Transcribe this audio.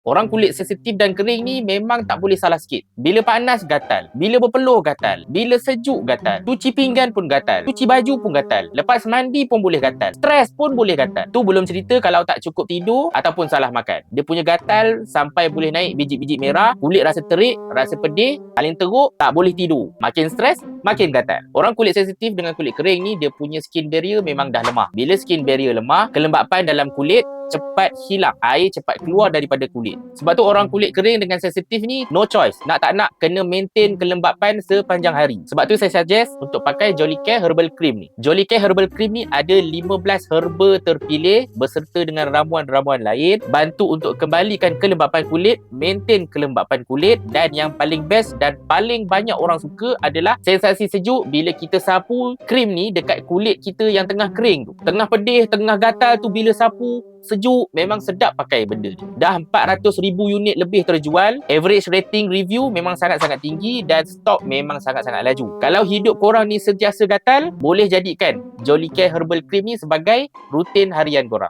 Orang kulit sensitif dan kering ni memang tak boleh salah sikit. Bila panas, gatal. Bila berpeluh, gatal. Bila sejuk, gatal. Cuci pinggan pun gatal. Cuci baju pun gatal. Lepas mandi pun boleh gatal. Stres pun boleh gatal. Tu belum cerita kalau tak cukup tidur ataupun salah makan. Dia punya gatal sampai boleh naik biji-biji merah, kulit rasa terik, rasa pedih, paling teruk, tak boleh tidur. Makin stres, makin gatal. Orang kulit sensitif dengan kulit kering ni, dia punya skin barrier memang dah lemah. Bila skin barrier lemah, kelembapan dalam kulit cepat hilang, air cepat keluar daripada kulit. Sebab tu orang kulit kering dengan sensitif ni no choice, nak tak nak kena maintain kelembapan sepanjang hari. Sebab tu saya suggest untuk pakai Jolicare Herbal Cream ni. Jolicare Herbal Cream ni ada 15 herba terpilih berserta dengan ramuan-ramuan lain, bantu untuk kembalikan kelembapan kulit, maintain kelembapan kulit, dan yang paling best dan paling banyak orang suka adalah sensasi sejuk bila kita sapu krim ni dekat kulit kita yang tengah kering tu. Tengah pedih, tengah gatal tu, bila sapu sejuk, memang sedap pakai benda ni. Dah 400,000 unit lebih terjual. Average rating review memang sangat-sangat tinggi dan stok memang sangat-sangat laju. Kalau hidup korang ni sentiasa gatal, boleh jadikan Jolicare Herbal Cream ni sebagai rutin harian korang.